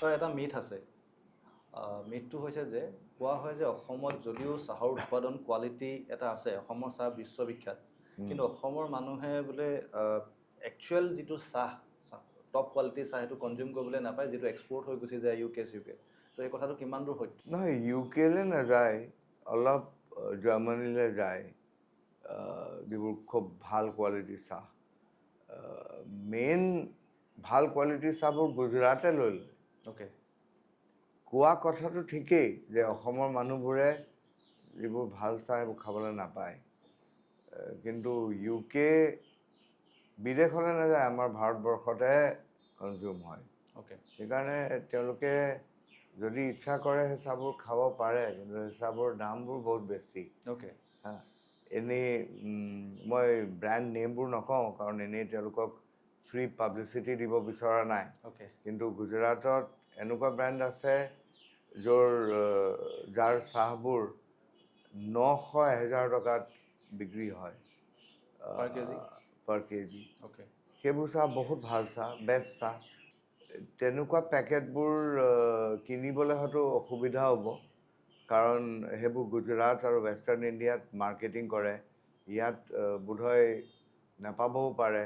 তাৰ এটা মিথ আছে। মিথটো হৈছে যে কোৱা হয় যে অসমত যদিও চাহৰ উৎপাদন কোৱালিটি এটা আছে, অসমৰ চাহ বিশ্ববিখ্যাত, কিন্তু অসমৰ মানুহে বোলে একচুৱেল যিটো চাহ টপ কোৱালিটিৰ চাহ সেইটো কনজিউম কৰিবলৈ নাপায়, যিটো এক্সপৰ্ট হৈ গুচি যায় ইউ কে চিউকে। তো এই কথাটো কিমান দূৰ সত্য? নহয়, ইউ কেলৈ নাযায়, অলপ জাৰ্মানীলৈ যায়, যিবোৰ খুব ভাল কোৱালিটিৰ চাহ। মেইন ভাল কোৱালিটিৰ চাহবোৰ গুজৰাটে লৈ লয়। অ'কে। কোৱা কথাটো ঠিকেই যে অসমৰ মানুহবোৰে যিবোৰ ভাল চাহ সেইবোৰ খাবলৈ নাপায়, কিন্তু ইউ কে বিদেশলৈ নাযায়, আমাৰ ভাৰতবৰ্ষতে কনজিউম হয়। অ'কে। সেইকাৰণে তেওঁলোকে যদি ইচ্ছা কৰে সেই চাহবোৰ খাব পাৰে, কিন্তু সেই চাহবোৰৰ দামবোৰ বহুত বেছি। অ'কে। হা, এনেই মই ব্ৰেণ্ড নেমবোৰ নকওঁ, কাৰণ এনেই তেওঁলোকক ফ্ৰী পাব্লিচিটি দিব বিচৰা নাই। অ'কে। কিন্তু গুজৰাটত এনেকুৱা ব্ৰেণ্ড আছে যাৰ চাহবোৰ 900-1000 টকাত বিক্ৰী হয় পাৰ কেজি? পাৰ কেজি। অ'কে। সেইবোৰ চাহ বহুত ভাল চাহ, বেষ্ট চাহ। তেনেকুৱা পেকেটবোৰ কিনিবলৈ হয়তো অসুবিধা হ'ব, কাৰণ সেইবোৰ গুজৰাট আৰু ৱেষ্টাৰ্ণ ইণ্ডিয়াত মাৰ্কেটিং কৰে। ইয়াত বোধহয় নাপাবও পাৰে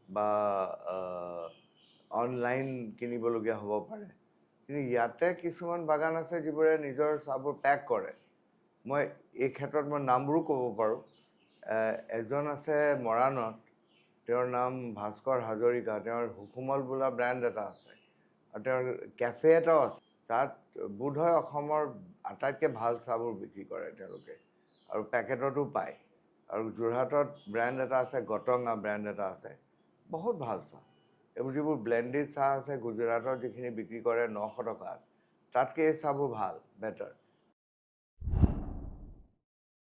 বা অনলাইন কিনিবলগীয়া হ'ব পাৰে। কিন্তু ইয়াতে কিছুমান বাগান আছে যিবোৰে নিজৰ চাহবোৰ পেক কৰে। মই এই ক্ষেত্ৰত মই নামবোৰো ক'ব পাৰোঁ। এজন আছে মৰাণত, তেওঁৰ নাম ভাস্কৰ হাজৰিকা, তেওঁৰ হুকুমল বোলা ব্ৰেণ্ড এটা আছে, আৰু তেওঁৰ কেফে এটাও আছে। তাত বোধহয় অসমৰ আটাইতকৈ ভাল চাহবোৰ বিক্ৰী কৰে তেওঁলোকে, আৰু পেকেটতো পায়। আৰু যোৰহাটত ব্ৰেণ্ড এটা আছে, গটঙা ব্ৰেণ্ড এটা আছে, বহুত ভাল চাহ। এইবোৰ যিবোৰ ব্লেণ্ডেড চাহ আছে গুজৰাটত যিখিনি বিক্ৰী কৰে 900 টকাত, তাতকৈ এই চাহবোৰ ভাল, বেটাৰ।